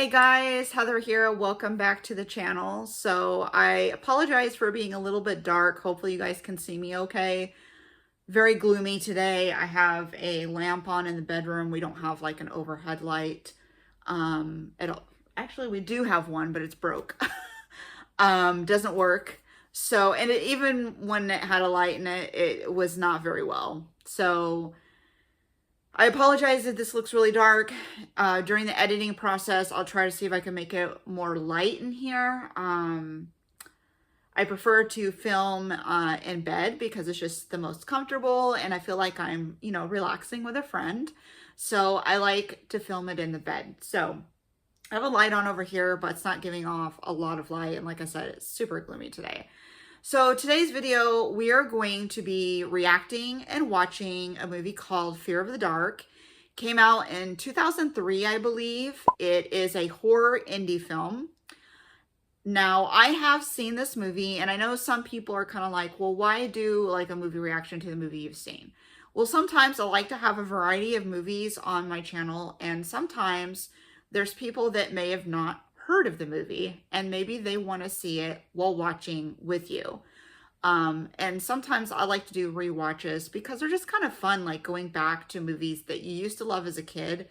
Hey guys, Heather here. Welcome back to the channel. So I apologize for being a little bit dark. Hopefully you guys can see me okay. Very gloomy today. I have a lamp on in the bedroom. We don't have like an overhead light. Actually we do have one, but it's broke. Doesn't work. So, and even when it had a light in it, it was not very well. So I apologize if this looks really dark. During the editing process, I'll try to see if I can make it more light in here. I prefer to film in bed because it's just the most comfortable and I feel like I'm, relaxing with a friend. So I like to film it in the bed. So I have a light on over here, but it's not giving off a lot of light. And like I said, it's super gloomy today. So today's video, we are going to be reacting and watching a movie called Fear of the Dark. Came out in 2003, I believe. It is a horror indie film. Now, I have seen this movie, and I know some people are kind of like, well, why do like a movie reaction to the movie you've seen? Well, sometimes I like to have a variety of movies on my channel, and sometimes there's people that may have not heard of the movie and maybe they want to see it while watching with you. And sometimes I like to do rewatches because they're just kind of fun, like going back to movies that you used to love as a kid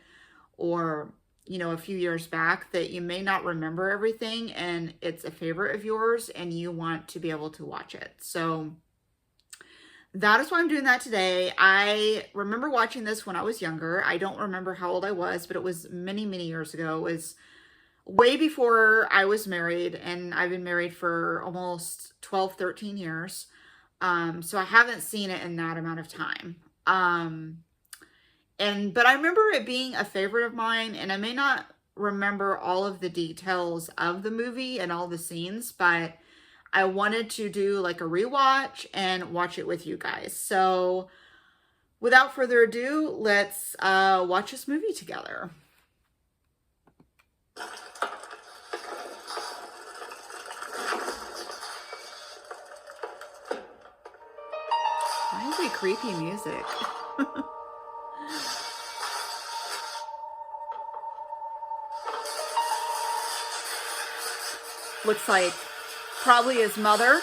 or, a few years back that you may not remember everything and it's a favorite of yours and you want to be able to watch it. So that is why I'm doing that today. I remember watching this when I was younger. I don't remember how old I was, but it was many, many years ago. It was way before I was married, and I've been married for almost 12, 13 years. So I haven't seen it in that amount of time. But I remember it being a favorite of mine, and I may not remember all of the details of the movie and all the scenes, but I wanted to do like a rewatch and watch it with you guys. So without further ado, let's watch this movie together. Why is it creepy music? Looks like probably his mother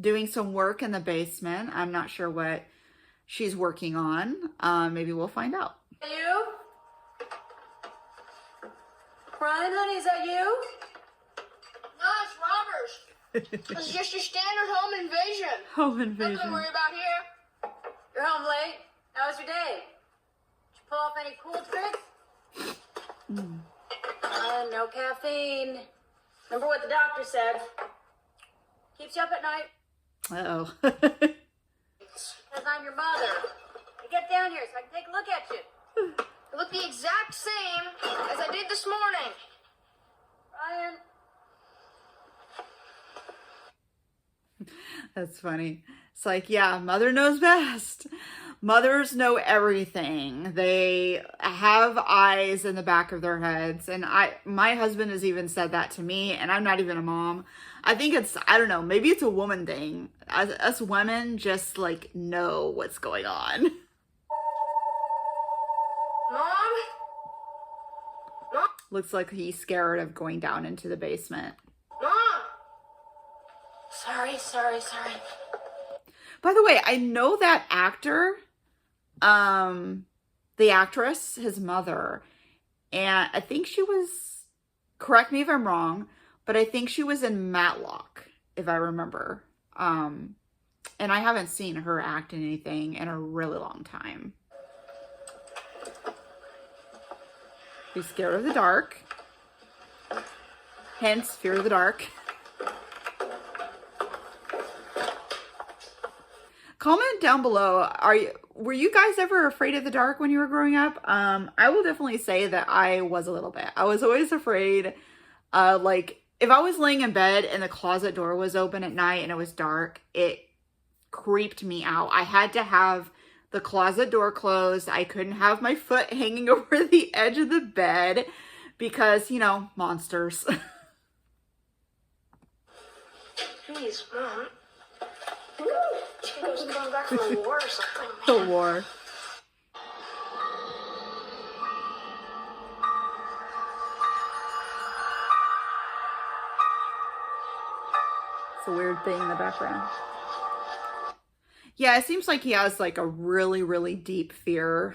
doing some work in the basement. I'm not sure what she's working on. Maybe we'll find out. You? Ryan, honey, is that you? No, it's robbers. This is just your standard home invasion. Home invasion. Nothing to worry about here. You're home late. How was your day? Did you pull off any cool tricks? No caffeine. Remember what the doctor said. Keeps you up at night. Uh-oh. Because I'm your mother. Now get down here so I can take a look at you. You look the exact same as I did this morning. Ryan. That's funny. It's like, yeah, mother knows best. Mothers know everything. They have eyes in the back of their heads. And my husband has even said that to me, and I'm not even a mom. I think I don't know, maybe it's a woman thing. Us women just like know what's going on. Mom? Mom? Looks like he's scared of going down into the basement. Mom? Sorry. By the way, I know that actor, the actress, his mother, and I think she was, correct me if I'm wrong, but I think she was in Matlock, if I remember. And I haven't seen her act in anything in a really long time. He's scared of the dark. Hence, Fear of the Dark. Comment down below, were you guys ever afraid of the dark when you were growing up? I will definitely say that I was a little bit. I was always afraid, like, if I was laying in bed and the closet door was open at night and it was dark, it creeped me out. I had to have the closet door closed. I couldn't have my foot hanging over the edge of the bed because, monsters. Jeez, Mom. She was coming back from the war or something. The war. a weird thing in the background. Yeah, it seems like he has like a really, really deep fear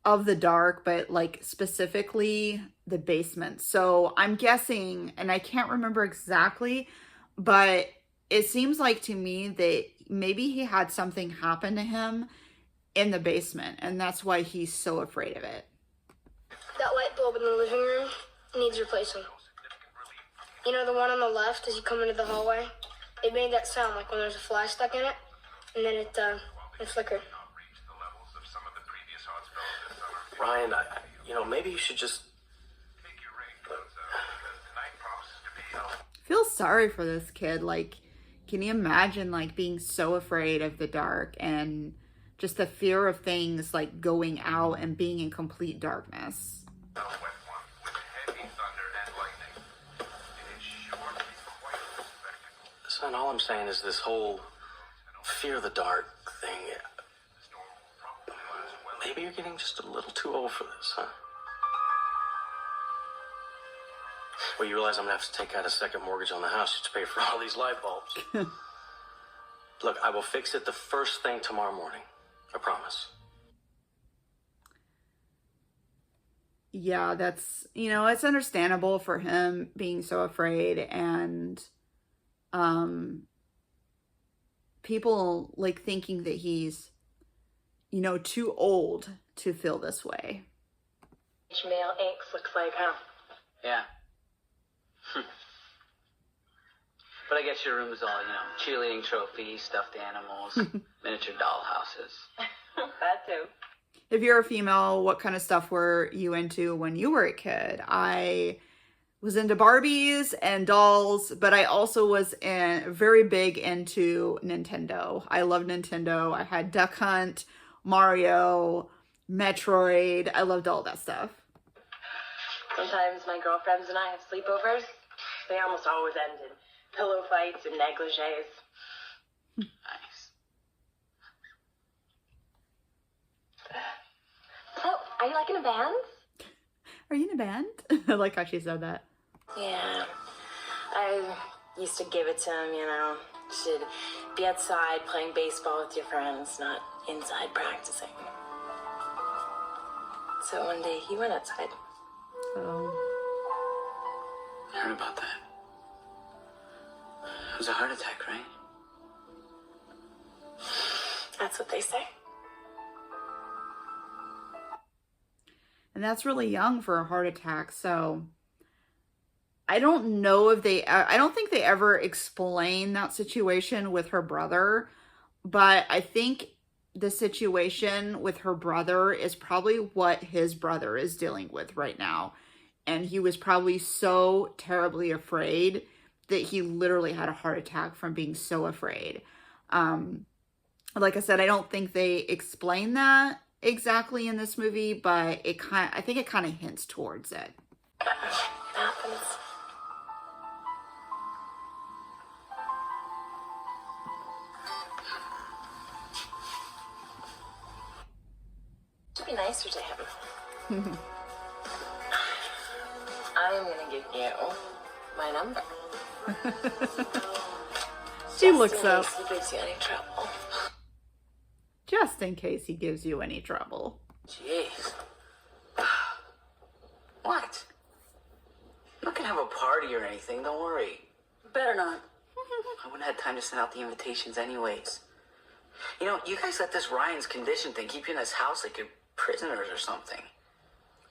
of the dark, but like specifically the basement. So I'm guessing, and I can't remember exactly, but it seems like to me that maybe he had something happen to him in the basement, and that's why he's so afraid of it. That light bulb in the living room needs replacing. You know the one on the left as you come into the hallway? It made that sound like when there's a fly stuck in it, and then it flickered. Ryan, maybe you should just... Feel sorry for this kid. Like, can you imagine like being so afraid of the dark and just the fear of things like going out and being in complete darkness? Son, all I'm saying is this whole fear of the dark thing. Maybe you're getting just a little too old for this, huh? Well, you realize I'm gonna have to take out a second mortgage on the house just to pay for all these light bulbs. Look, I will fix it the first thing tomorrow morning. I promise. Yeah, that's, it's understandable for him being so afraid, and people like thinking that he's, too old to feel this way. Male ink looks like, huh? Yeah. But I guess your room is all, cheerleading trophies, stuffed animals, miniature doll houses. That too. If you're a female, what kind of stuff were you into when you were a kid? I was into Barbies and dolls, but I also was very big into Nintendo. I loved Nintendo. I had Duck Hunt, Mario, Metroid. I loved all that stuff. Sometimes my girlfriends and I have sleepovers. They almost always end in pillow fights and negligees. Nice. So, are you like in a band? Are you in a band? I like how she said that. Yeah. I used to give it to him, You should be outside playing baseball with your friends, not inside practicing. So one day he went outside. Oh. I heard about that. It was a heart attack, right? That's what they say. And that's really young for a heart attack. So I don't know if I don't think they ever explain that situation with her brother, but I think the situation with her brother is probably what his brother is dealing with right now. And he was probably so terribly afraid that he literally had a heart attack from being so afraid. Like I said, I don't think they explain that exactly in this movie, but I think it kind of hints towards it. Happens. Should be nicer to him. I'm gonna give you my number. She looks up. Just in case he gives you any trouble. Just in case he gives you any trouble. Jeez. What? I'm not gonna have a party or anything, don't worry. Better not. I wouldn't have time to send out the invitations anyways. You guys let this Ryan's condition thing keep you in this house like you're prisoners or something.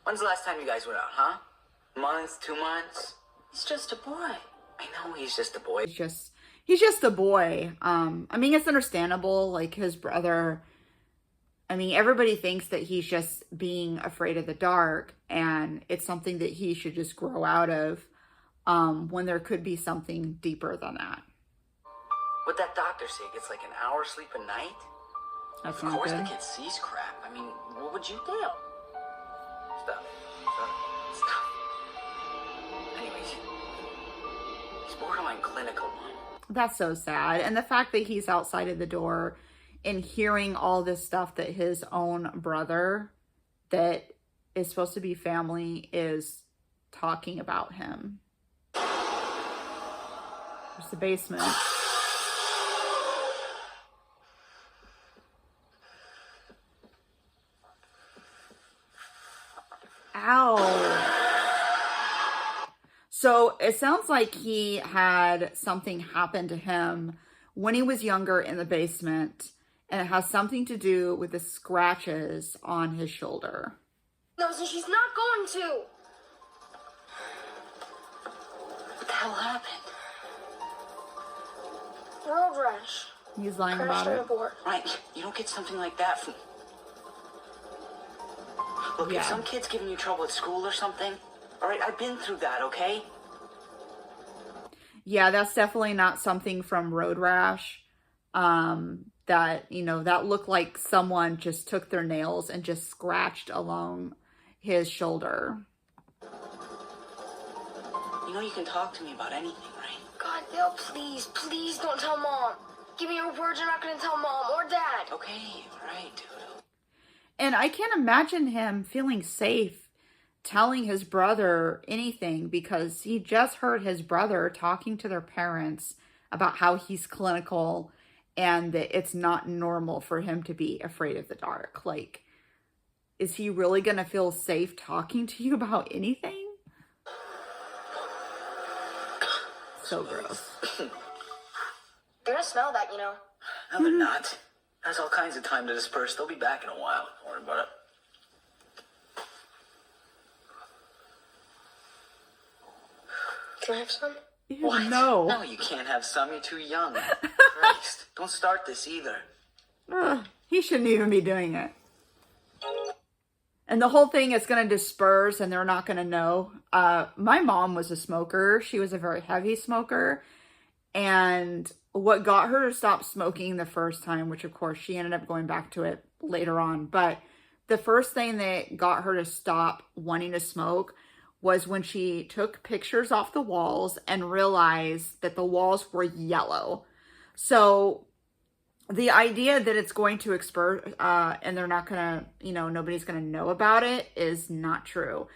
When's the last time you guys went out, huh? Months, 2 months? He's just a boy. I know he's just a boy. He's just a boy. I mean, it's understandable, like his brother. I mean, everybody thinks that he's just being afraid of the dark, and it's something that he should just grow out of, when there could be something deeper than that. What that doctor say, gets like an hour sleep a night? That's Of not course good. the kid sees crap. I mean, what would you do? Stuff. Anyways, he's borderline clinical. That's so sad. And the fact that he's outside of the door and hearing all this stuff that his own brother that is supposed to be family is talking about him. There's the basement. Ow. So it sounds like he had something happen to him when he was younger in the basement, and it has something to do with the scratches on his shoulder. No, so she's not going to. What the hell happened? Road rash. He's lying Crashed about on it. a board. Right, you don't get something like that from... Look, Yeah. if some kid's giving you trouble at school or something, all right, I've been through that, okay? Yeah, that's definitely not something from road rash. That, you know, that looked like someone just took their nails and just scratched along his shoulder. You know you can talk to me about anything, right? God, Bill, please, please don't tell Mom. Give me your word you're not going to tell Mom or Dad. Okay, all right, dude. And I can't imagine him feeling safe telling his brother anything, because he just heard his brother talking to their parents about how he's clinical and that it's not normal for him to be afraid of the dark. Like, is he really going to feel safe talking to you about anything? So gross. You're going to smell that, you know. No, they're not. Has all kinds of time to disperse. They'll be back in a while. Don't worry about it. Can I have some? Ew, What? no. No, you can't have some. You're too young. Christ. Don't start this either. Ugh, he shouldn't even be doing it. And the whole thing is going to disperse and they're not going to know. My mom was a smoker. She was a very heavy smoker. And what got her to stop smoking the first time, which of course she ended up going back to it later on, but the first thing that got her to stop wanting to smoke was when she took pictures off the walls and realized that the walls were yellow. So the idea that it's going to disperse and they're not going to, you know, nobody's going to know about it is not true.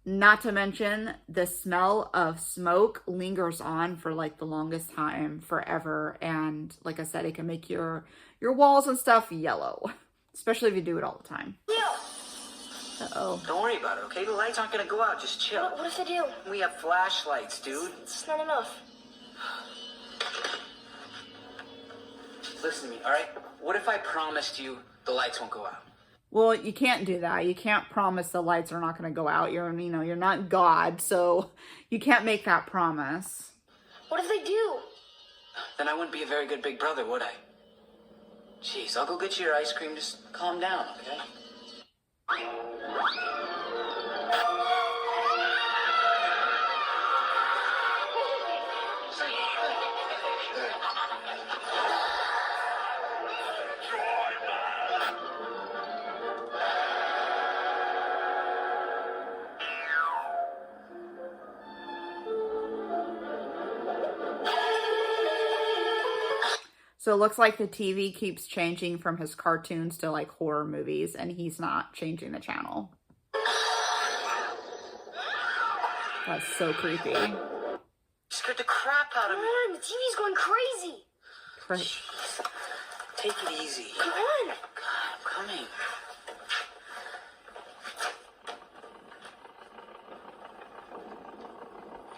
Not to mention, the smell of smoke lingers on for like the longest time, forever. And like I said, it can make your walls and stuff yellow, especially if you do it all the time. Yeah. Uh-oh. Don't worry about it, okay? The lights aren't gonna go out. Just chill. What if they do? We have flashlights, dude. It's not enough. Listen to me, all right? What if I promised you the lights won't go out? Well, you can't do that. You can't promise the lights are not going to go out. You're not God, so you can't make that promise. What if they do? Then I wouldn't be a very good big brother, would I? Jeez, I'll go get you your ice cream. Just calm down, okay? So it looks like the TV keeps changing from his cartoons to like horror movies, and he's not changing the channel. That's so creepy. Scared the crap out of Come me. on, the TV's going crazy. Take it easy. Come on. God, I'm coming.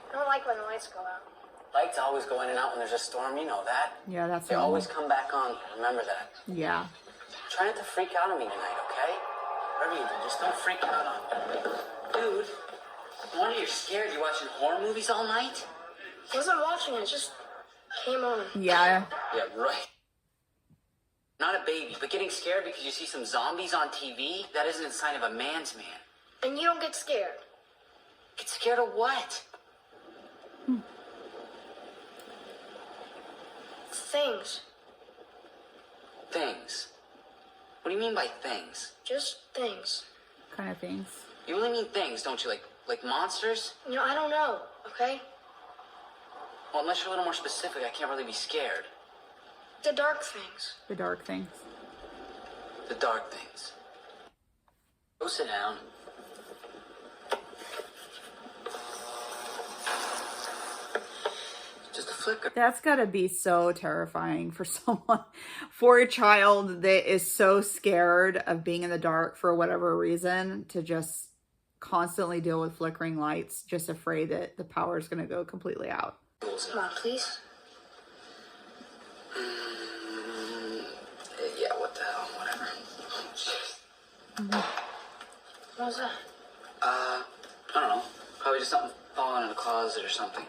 I don't like when the lights go out. Lights always go in and out when there's a storm, you know that. Yeah, that's They normal. always come back on. Remember that. Yeah. Try not to freak out on me tonight, okay? Whatever you do, just don't freak out on me. Dude, no wonder you're scared. You're watching horror movies all night? I wasn't watching it, it just came on. Yeah. Yeah, right. Not a baby, but getting scared because you see some zombies on TV, that isn't a sign of a man's man. And you don't get scared. Get scared of what? Things. Things. What do you mean by things? Just things. Kind of things. You really mean things, don't you? Like monsters? You know, I don't know, okay? Well, unless you're a little more specific, I can't really be scared. The dark things. The dark things. The dark things. Go sit down. Just a flicker. That's gotta be so terrifying for someone, for a child that is so scared of being in the dark for whatever reason, to just constantly deal with flickering lights, just afraid that the power is gonna go completely out. Come on, please. Yeah, what the hell, whatever. What was that? I don't know. Probably just something falling in a closet or something.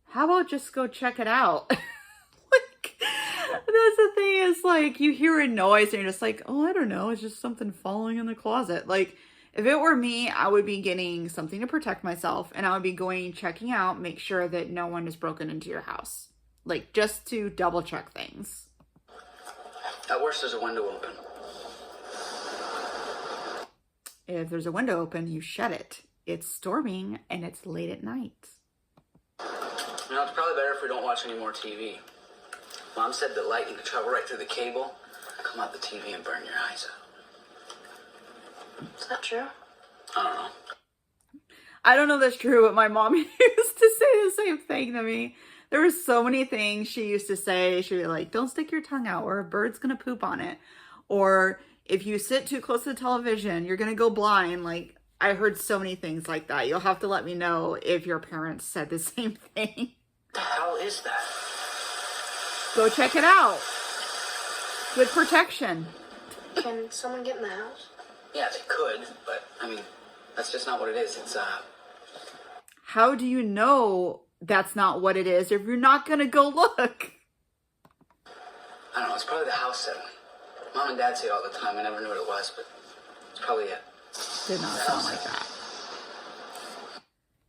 How about just go check it out? Like, that's the thing, is like, you hear a noise and you're just like, oh, I don't know, it's just something falling in the closet. Like, if it were me, I would be getting something to protect myself, and I would be going, checking out, make sure that no one has broken into your house. Like, just to double check things. At worst, there's a window open. If there's a window open, you shut it. It's storming and it's late at night. You know, it's probably better if we don't watch any more TV. Mom said that lightning could travel right through the cable, come out the TV and burn your eyes out. Is that true? I don't know. I don't know if that's true, but my mom used to say the same thing to me. There were so many things she used to say. She'd be like, don't stick your tongue out or a bird's going to poop on it. Or if you sit too close to the television, you're going to go blind. Like, I heard so many things like that. You'll have to let me know if your parents said the same thing. What the hell is that? Go check it out. With protection. Can someone get in the house? Yeah, they could, but, I mean, that's just not what it is. It's, How do you know that's not what it is if you're not going to go look? I don't know, it's probably the house settling. Mom and Dad say it all the time. I never knew what it was, but it's probably it. Did not sound like that.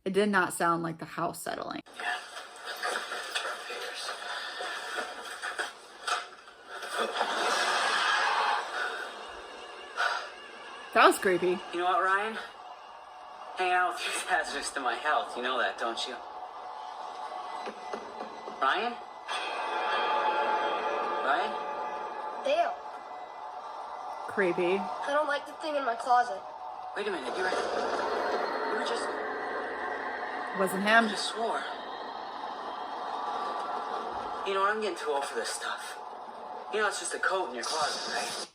It did not sound like the house settling. Yeah. Figures. That was creepy. You know what, Ryan? Hanging out with your dad's just to my health. You know that, don't you? Ryan? Ryan? Dale, Creepy. I don't like the thing in my closet. Wait a minute, you were just... Wasn't him. You just swore. You know what, I'm getting too old for this stuff. You know, it's just a coat in your closet, right?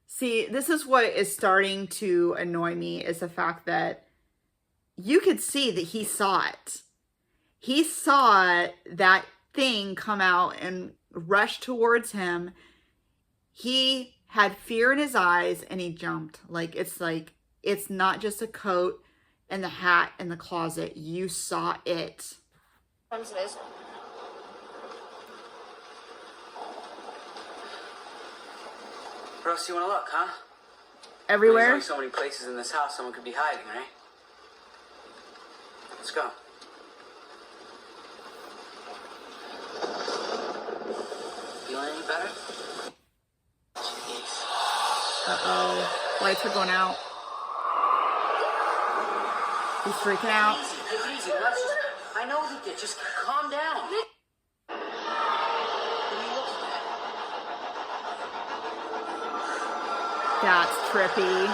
See, this is what is starting to annoy me, is the fact that you could see that he saw it. He saw that thing come out and rush towards him. He had fear in his eyes and he jumped. Like, it's not just a coat and the hat in the closet. You saw it. Sometimes it is. Where else do you want to look, huh? Everywhere. There's only so many places in this house someone could be hiding, right? Let's go. Feeling any better? Jeez. Uh-oh. Lights are going out. He's freaking out. Easy, take it easy. Let's just, I know he did. Just calm down. What are you looking at? That's trippy.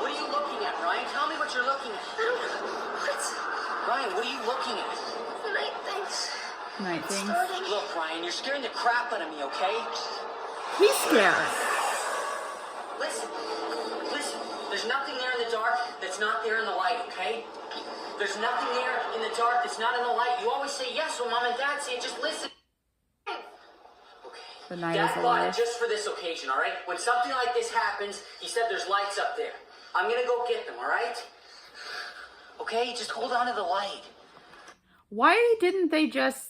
What are you looking at, Ryan? Tell me what you're looking at. What? Ryan, what are you looking at? The night things. Night things. Starting. Look, Ryan, you're scaring the crap out of me, okay? He's scared. Listen. There's nothing there in the dark that's not there in the light, okay? There's nothing there in the dark that's not in the light. You always say yes when Mom and Dad say it. Just listen. Okay. The night Dad is bought alive. it just for this occasion, all right? When something like this happens, he said there's lights up there. I'm gonna go get them, all right? Okay, just hold on to the light. Why didn't they just...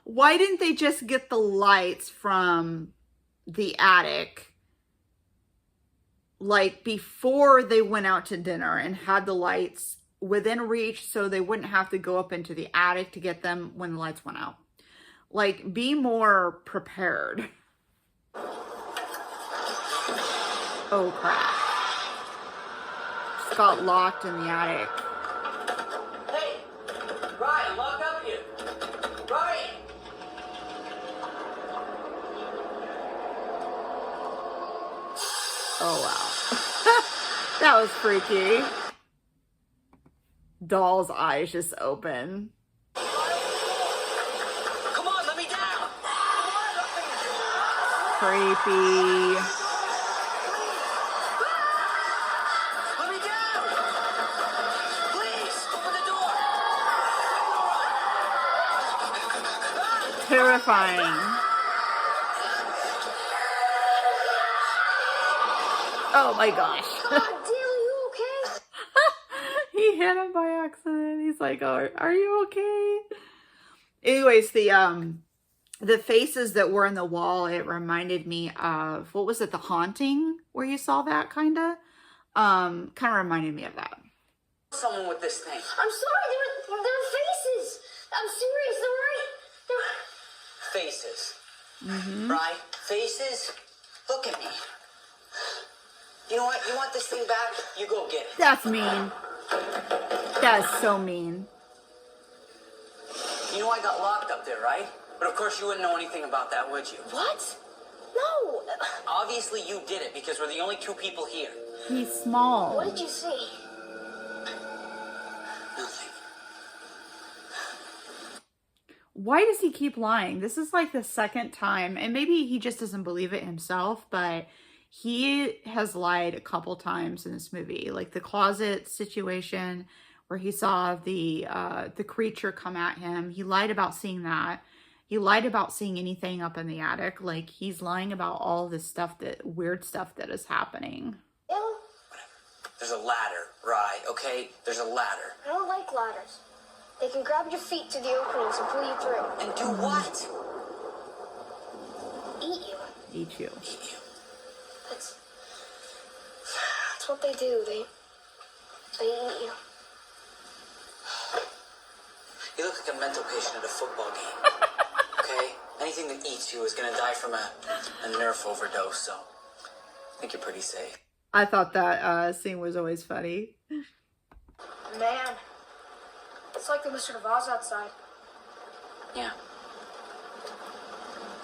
Why didn't they just get the lights from the attic, like, before they went out to dinner, and had the lights within reach so they wouldn't have to go up into the attic to get them when the lights went out? Like, be more prepared. Oh, crap. Just got locked in the attic. Hey, Ryan, lock up here. Ryan! Oh, wow. That was freaky. doll's eyes just open. Come on, let me down. Creepy. Let me down. Please, open the door. Terrifying. Oh my gosh. God, Dale, you okay? He hit him by accident. He's like, oh, are you okay? Anyways, the faces that were in the wall, it reminded me of, what was it, The Haunting, where you saw that kind of reminded me of that. Someone with this thing. I'm sorry, there were faces. I'm serious, they were right. Faces. Right? Faces? Look at me. You know what? You want this thing back? You go get it. That's mean. That's so mean. You know I got locked up there, right? But of course you wouldn't know anything about that, would you? What? No. Obviously you did it because we're the only two people here. He's small. What did you see? Nothing. Why does he keep lying? This is like the second time, and maybe he just doesn't believe it himself, but he has lied a couple times in this movie. Like the closet situation where he saw the creature come at him. He lied about seeing that. He lied about seeing anything up in the attic. Like he's lying about all this stuff, weird stuff that is happening. Dale, There's a ladder, right? Okay? There's a ladder. I don't like ladders. They can grab your feet to the openings and pull you through. And do what? Eat you. Eat you. Eat you. That's what they do. They eat you. You look like a mental patient at a football game. Okay? Anything that eats you is gonna die from a nerve overdose, so I think you're pretty safe. I thought that scene was always funny. Man, it's like the Wizard of Oz outside. Yeah.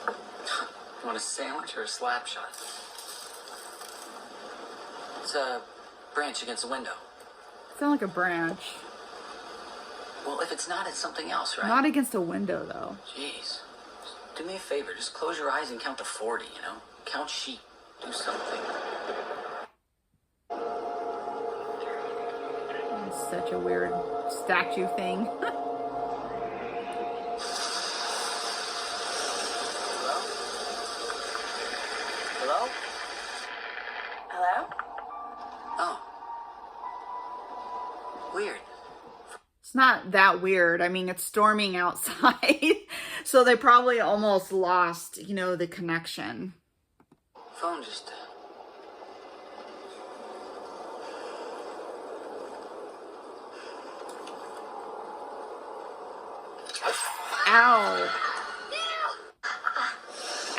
You want a sandwich or a slap shot? It's a branch against the window. Sound like a branch. Well, if it's not, it's something else, right? Not against a window, though. Jeez. Do me a favor. Just close your eyes and count to 40, you know? Count sheep. Do something. It's such a weird statue thing. Hello? Hello? Oh. Weird. It's not that weird. I mean, it's storming outside. So they probably almost lost, the connection. Phone just... Ow.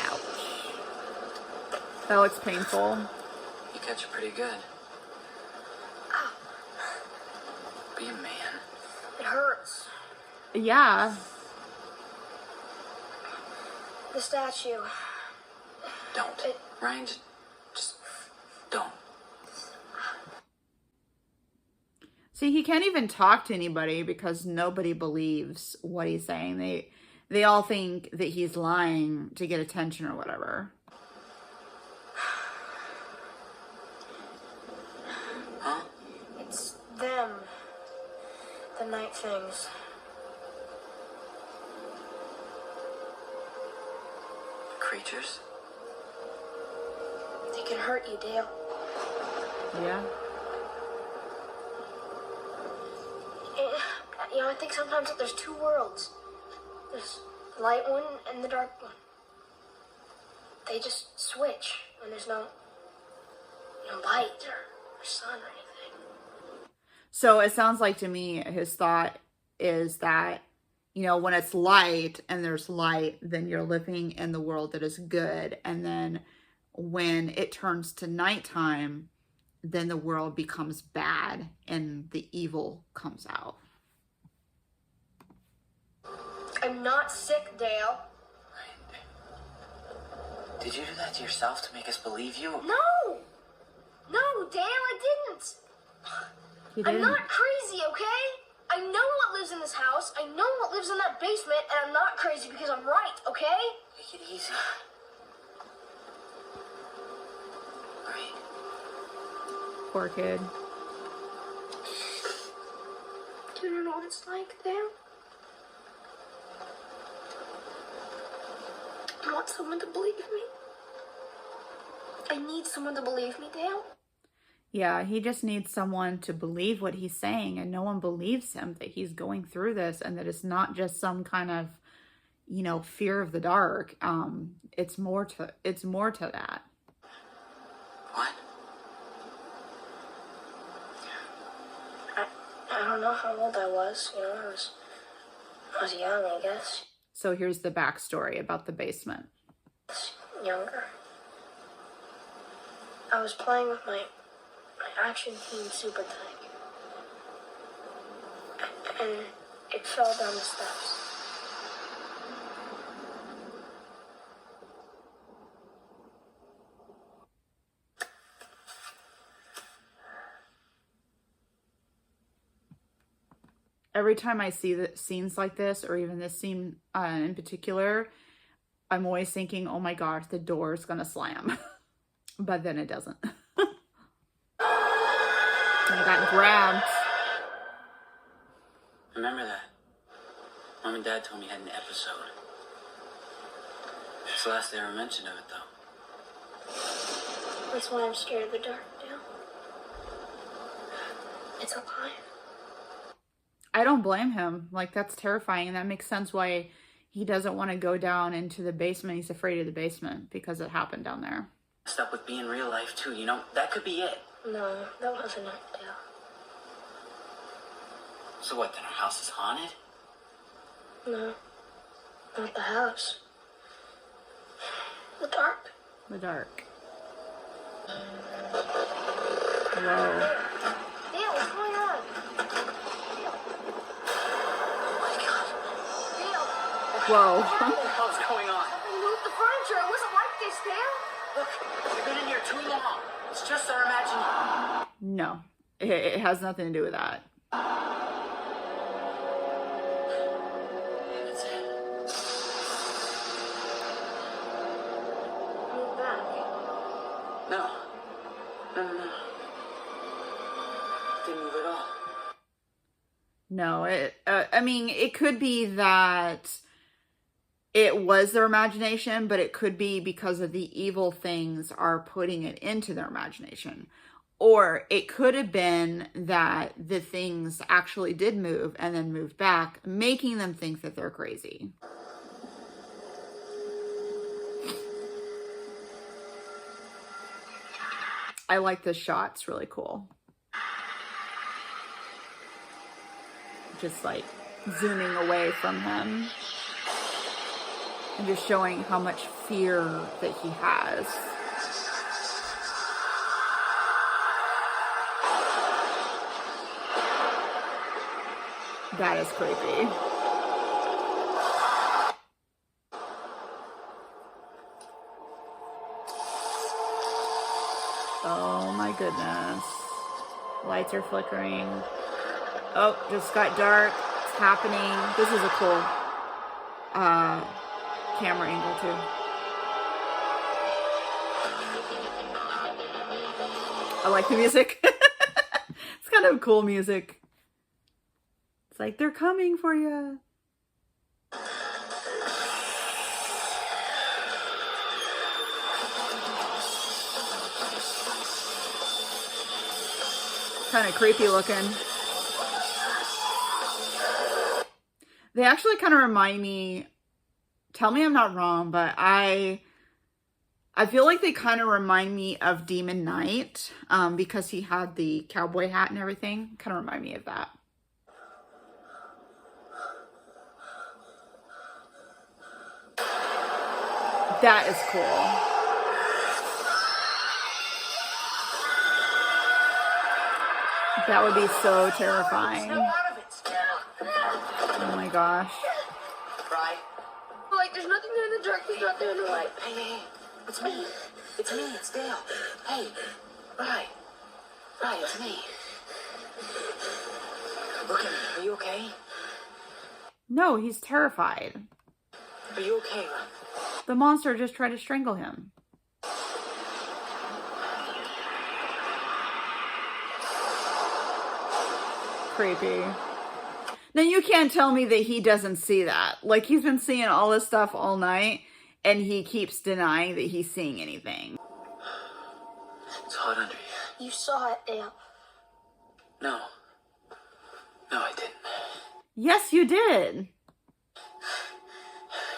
Ouch. That looks painful. You catch it pretty good. Be a man. It hurts. Yeah. The statue. Don't. Ryan, just don't. See, he can't even talk to anybody because nobody believes what he's saying. They all think that he's lying to get attention or whatever. Huh? It's them. The night things. Creatures? They can hurt you, Dale. Yeah. I think sometimes that there's two worlds. There's the light one and the dark one. They just switch when there's no light or sun or anything. So it sounds like to me his thought is that, when it's light and there's light, then you're living in the world that is good. And then when it turns to nighttime, then the world becomes bad and the evil comes out. I'm not sick, Dale. Did you do that to yourself to make us believe you? No! No, Dale, I didn't. He I'm didn't. not crazy, okay? I know what lives in this house. I know what lives in that basement, and I'm not crazy because I'm right, okay? Take it easy. Right. Poor kid. Do you know what it's like, Dale? I want someone to believe me. I need someone to believe me, Dale. Yeah, he just needs someone to believe what he's saying, and no one believes him that he's going through this and that it's not just some kind of, you know, fear of the dark. It's more to that. What? I don't know how old I was, you know, I was young, I guess. So here's the backstory about the basement. Younger. I was playing with my action team super tank. And it fell down the steps. Every time I see the scenes like this, or even this scene in particular, I'm always thinking, oh my gosh, the door is gonna slam. But then it doesn't. I got grabbed. Remember that? Mom and Dad told me you had an episode. It's the last they ever mentioned of it, though. That's why I'm scared of the dark, Dale. It's alive. I don't blame him. Like, that's terrifying. And that makes sense why he doesn't want to go down into the basement. He's afraid of the basement because it happened down there. Messed up with being real life, too. You know, that could be it. No, that wasn't it, Dale. So what, then our house is haunted? No, not the house. The dark. The dark. Whoa. Dale, what's going on? Oh my God. Dale, Whoa. What the hell's going on? we moved the furniture. It wasn't like this, Dale. Look, we've been in here too long. It's just our imagination. No, it has nothing to do with that. That's it. Move back. No. No. Didn't move at all. No, I mean, it could be that it was their imagination, but it could be because of the evil things are putting it into their imagination. Or it could have been that the things actually did move and then moved back, making them think that they're crazy. I like this shot. It's really cool. Just like zooming away from him. And just showing how much fear that he has. That is creepy. Oh my goodness. Lights are flickering. Oh, just got dark. It's happening. This is a cool camera angle too. I like the music. It's kind of cool music. It's like, they're coming for you. Kind of creepy looking. They actually kind of remind me, tell me I'm not wrong, but I feel like they kind of remind me of Demon Knight, because he had the cowboy hat and everything. Kind of remind me of that. That is cool. That would be so terrifying. Oh my gosh. Right? Like, there's nothing there in the dark. There's nothing in the light. Hey, it's me. It's me. It's Dale. Hey, right, it's me. Look at me. Are you okay? No, he's terrified. Are you okay? The monster just tried to strangle him. Creepy. Now you can't tell me that he doesn't see that. Like, he's been seeing all this stuff all night, and he keeps denying that he's seeing anything. It's hot under here. You saw it, Dale. No. No, I didn't. Yes, you did.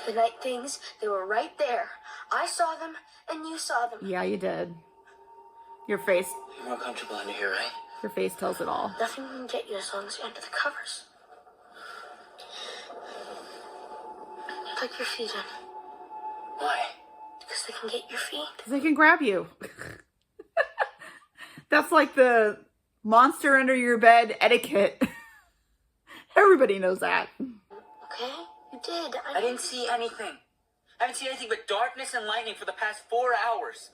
The night things, they were right there. I saw them, and you saw them. Yeah, you did. Your face, You're more comfortable under here, right? your face tells it all. Nothing can get you as long as you're under the covers. Tuck your feet in, Why? because they can get your feet. They can grab you. That's like the monster under your bed etiquette. Everybody knows that. Okay? You did. I didn't see anything. I haven't seen anything but darkness and lightning for the past 4 hours.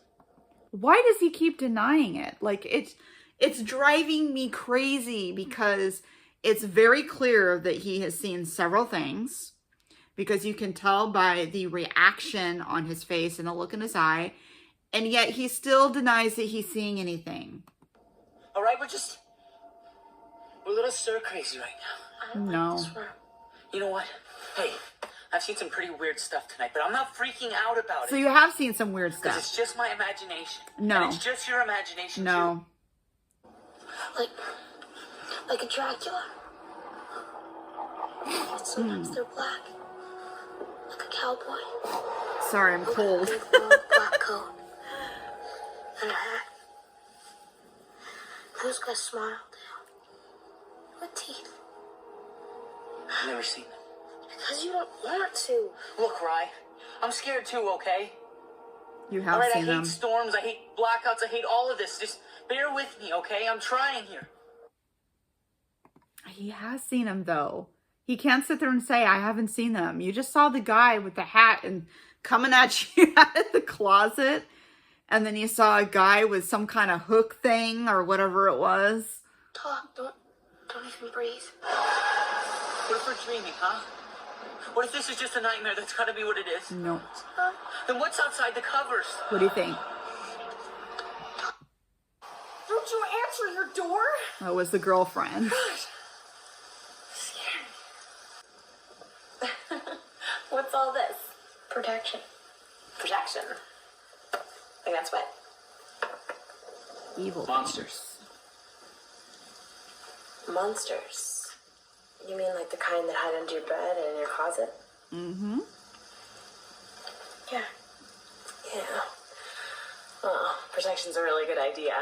Why does he keep denying it? Like, it's driving me crazy, because it's very clear that he has seen several things, because you can tell by the reaction on his face and the look in his eye, and yet he still denies that he's seeing anything. All right, we're a little stir crazy right now. I don't No. like this room. You know what? Hey, I've seen some pretty weird stuff tonight, but I'm not freaking out about So it. you have seen some weird Because stuff. it's just my imagination. No. And it's just your imagination, No. Like a Dracula. And sometimes they're black. Like a cowboy. Sorry, I'm cold. Big long black coat. And a hat. Those guys smile, Dale. With teeth. I've never seen them. Because you don't want to. Look, Rye, I'm scared too, okay? You All have right, I seen hate them. storms, I hate blackouts, I hate all of this. Just bear with me, okay? I'm trying here. He has seen them, though. He can't sit there and say, I haven't seen them. You just saw the guy with the hat and coming at you out of the closet. And then you saw a guy with some kind of hook thing or whatever it was. Talk. Don't even breathe. What if we're dreaming, huh? What if this is just a nightmare? That's gotta be what it is. No. Then what's outside the covers? What do you think? Don't you answer your door? That was the girlfriend. What's all this? Protection. Protection. Like that's what? Evil Monsters. Monsters. You mean like the kind that hide under your bed and in your closet? Mm-hmm. Yeah. Yeah. Oh, protection's a really good idea.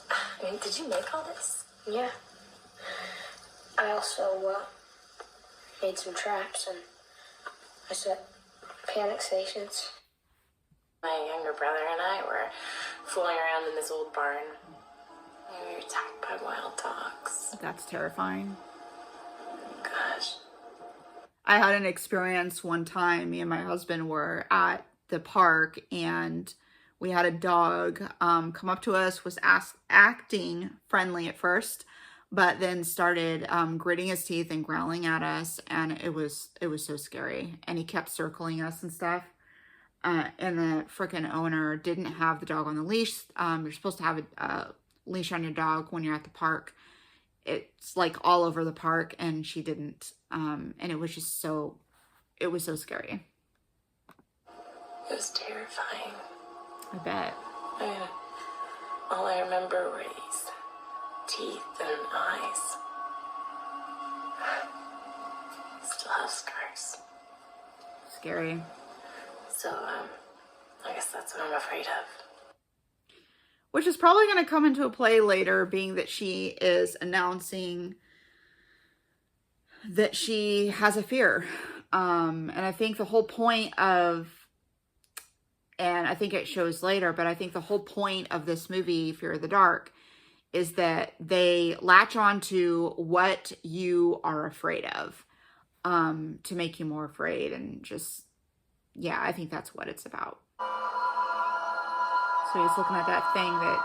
I mean, did you make all this? Yeah. I also, made some traps and I set panic stations. My younger brother and I were fooling around in this old barn. And we were attacked by wild dogs. That's terrifying. Gosh. I had an experience one time. Me and my husband were at the park, and we had a dog come up to us, was acting friendly at first, but then started gritting his teeth and growling at us, and it was so scary. And he kept circling us and stuff. And the freaking owner didn't have the dog on the leash. You're supposed to have a leash on your dog when you're at the park. It's like all over the park, and she didn't. And it was just so, it was so scary. It was terrifying. I bet. I mean, all I remember were these teeth and eyes. Still have scars. Scary. So, I guess that's what I'm afraid of. Which is probably going to come into a play later, being that she is announcing that she has a fear. And I think the whole point of, and I think it shows later, but I think the whole point of this movie, Fear of the Dark, is that they latch on to what you are afraid of, to make you more afraid. And just, yeah, I think that's what it's about. So he's looking at that thing that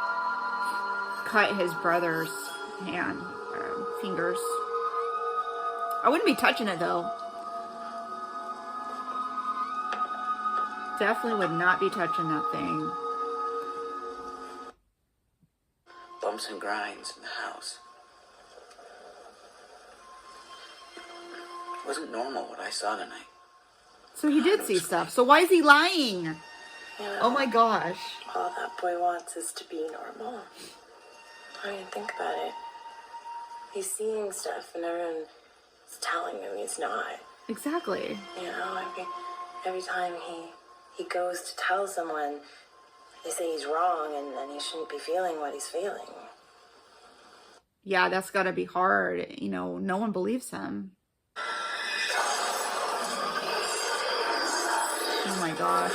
cut his brother's hand, fingers. I wouldn't be touching it though. Definitely would not be touching that thing. Bumps and grinds in the house. It wasn't normal what I saw tonight. So he did see stuff. So why is he lying? You know, Oh my gosh. all that boy wants is to be normal. I mean, think about it. He's seeing stuff and everyone's telling him he's not. Exactly. You know, every time he goes to tell someone, they say he's wrong and he shouldn't be feeling what he's feeling. Yeah, that's gotta be hard. You know, no one believes him. Oh my gosh.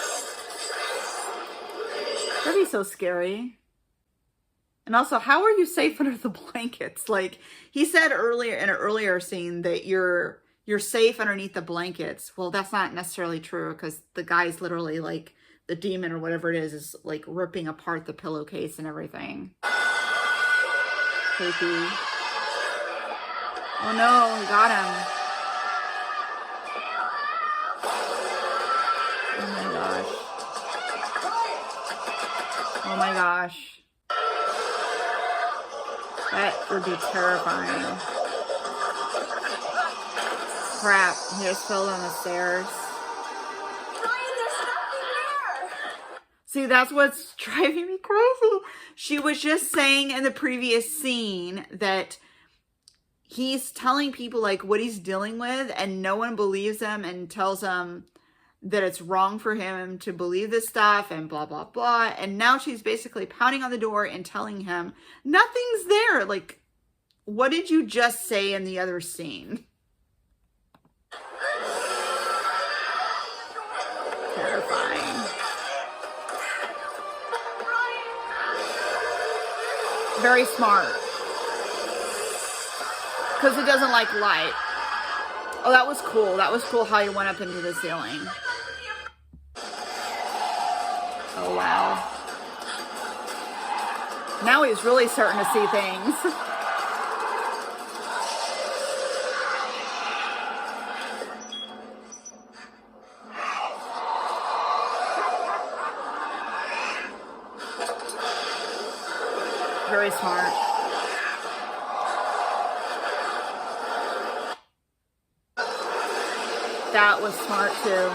That'd be so scary. And also, how are you safe under the blankets? Like, he said earlier in an earlier scene that you're safe underneath the blankets. Well, that's not necessarily true, because the guy's literally like, the demon or whatever it is like ripping apart the pillowcase and everything. Creepy. Oh no, he got him. Oh my gosh. Oh my gosh. That would be terrifying. Crap, he just fell down the stairs. See, that's what's driving me crazy. She was just saying in the previous scene that he's telling people like what he's dealing with, and no one believes him and tells him that it's wrong for him to believe this stuff and blah, blah, blah. And now she's basically pounding on the door and telling him nothing's there. Like, what did you just say in the other scene? Terrifying. Very smart. Because it doesn't like light. Oh, that was cool. That was cool how he went up into the ceiling. Oh, wow. Now he's really starting to see things. Very smart. That was smart too.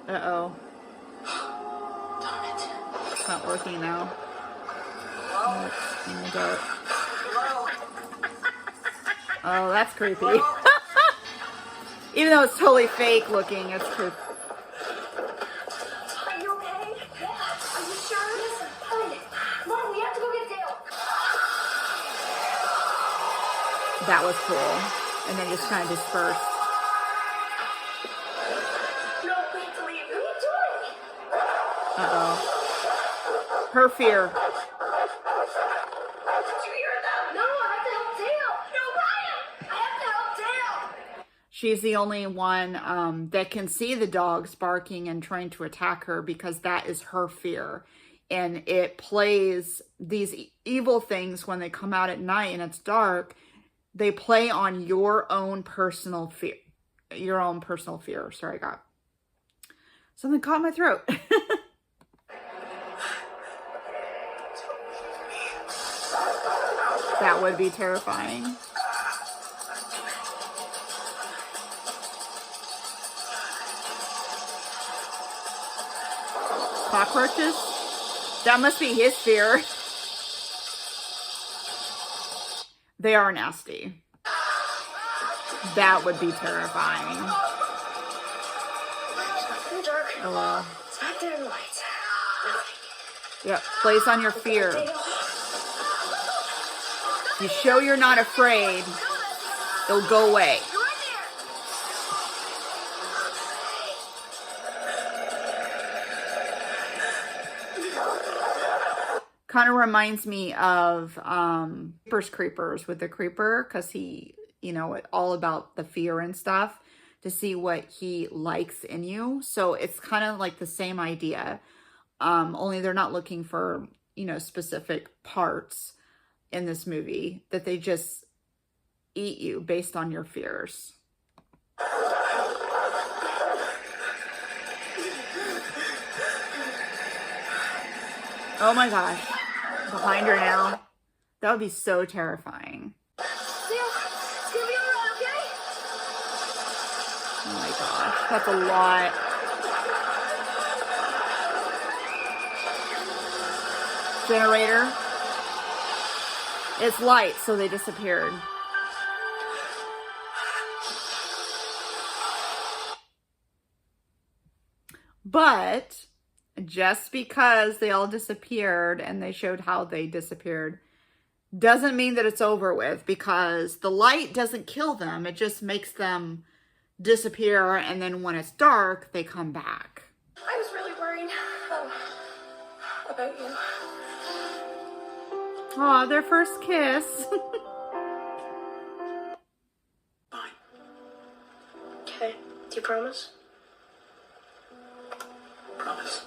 Uh-oh. It's not working now. In the dark. Oh, that's creepy. Even though it's totally fake looking, it's creepy. Are you okay? Yeah. Are you sure? Listen, hurry. Come on, we have to go get Dale. That was cool. And then just kind of dispersed. No, we have to leave. What are you doing? Uh-oh. Her fear. Did you hear that? No, I have to help Dale. No, Ryan! I have to help Dale. She's the only one that can see the dogs barking and trying to attack her, because that is her fear. And it plays these evil things when they come out at night and it's dark. They play on your own personal fear. Your own personal fear. Sorry, I got something caught in my throat. That would be terrifying. Cockroaches? That must be his fear. They are nasty. That would be terrifying. In the dark. Oh well. It's back there in the lights. Yep, plays on your fear. You show you're not afraid, it'll go away. Kind of reminds me of Creepers with the creeper, because he, you know, all about the fear and stuff. to see what he likes in you. So it's kind of like the same idea. Only they're not looking for, specific parts in this movie, that they just eat you based on your fears. Oh my gosh. Behind her now. That would be so terrifying. It's gonna be alright, okay? Oh my gosh. That's a lot. Generator. It's light, so they disappeared. But just because they all disappeared and they showed how they disappeared doesn't mean that it's over with, because the light doesn't kill them. It just makes them disappear, and then when it's dark, they come back. I was really worried about you. Aw, their first kiss. Fine. Okay, do you promise? Promise.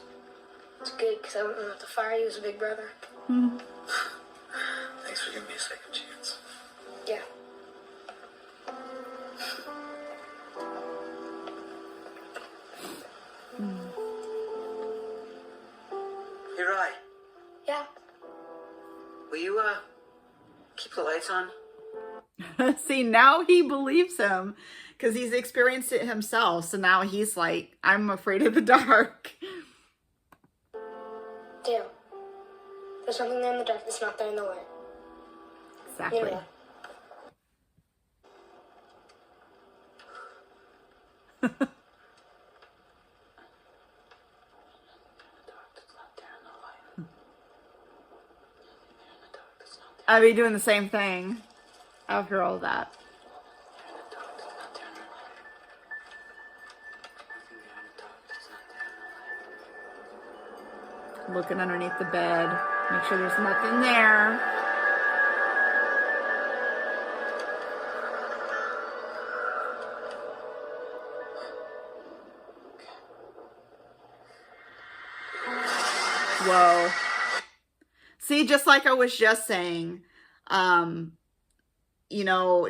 It's good, because I wouldn't have to fire you as a big brother. Thanks for giving me a second chance. Yeah. Hey, Rye, Yeah. will you, keep the lights on? See, now he believes him because he's experienced it himself. So now he's like, I'm afraid of the dark. Dale, there's something there in the dark that's not there in the light. Exactly. You know that. I'd be doing the same thing after all that. Looking underneath the bed. Make sure there's nothing there. Whoa. See, just like I was just saying,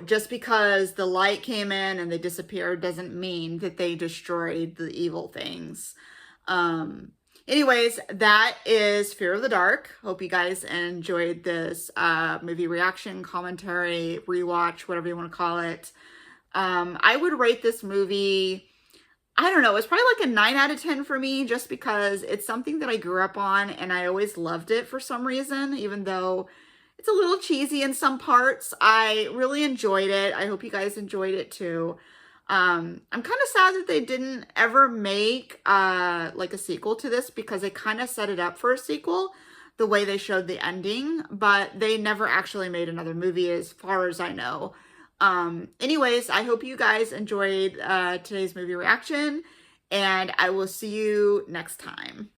just because the light came in and they disappeared doesn't mean that they destroyed the evil things. Anyways, that is Fear of the Dark. Hope you guys enjoyed this movie reaction, commentary, rewatch, whatever you want to call it. I would rate this movie, I don't know, it's probably like a 9 out of 10 for me, just because it's something that I grew up on and I always loved it for some reason, even though it's a little cheesy in some parts. I really enjoyed it. I hope you guys enjoyed it too. I'm kind of sad that they didn't ever make like a sequel to this, because they kind of set it up for a sequel the way they showed the ending, but they never actually made another movie as far as I know. Anyways, I hope you guys enjoyed today's movie reaction, and I will see you next time.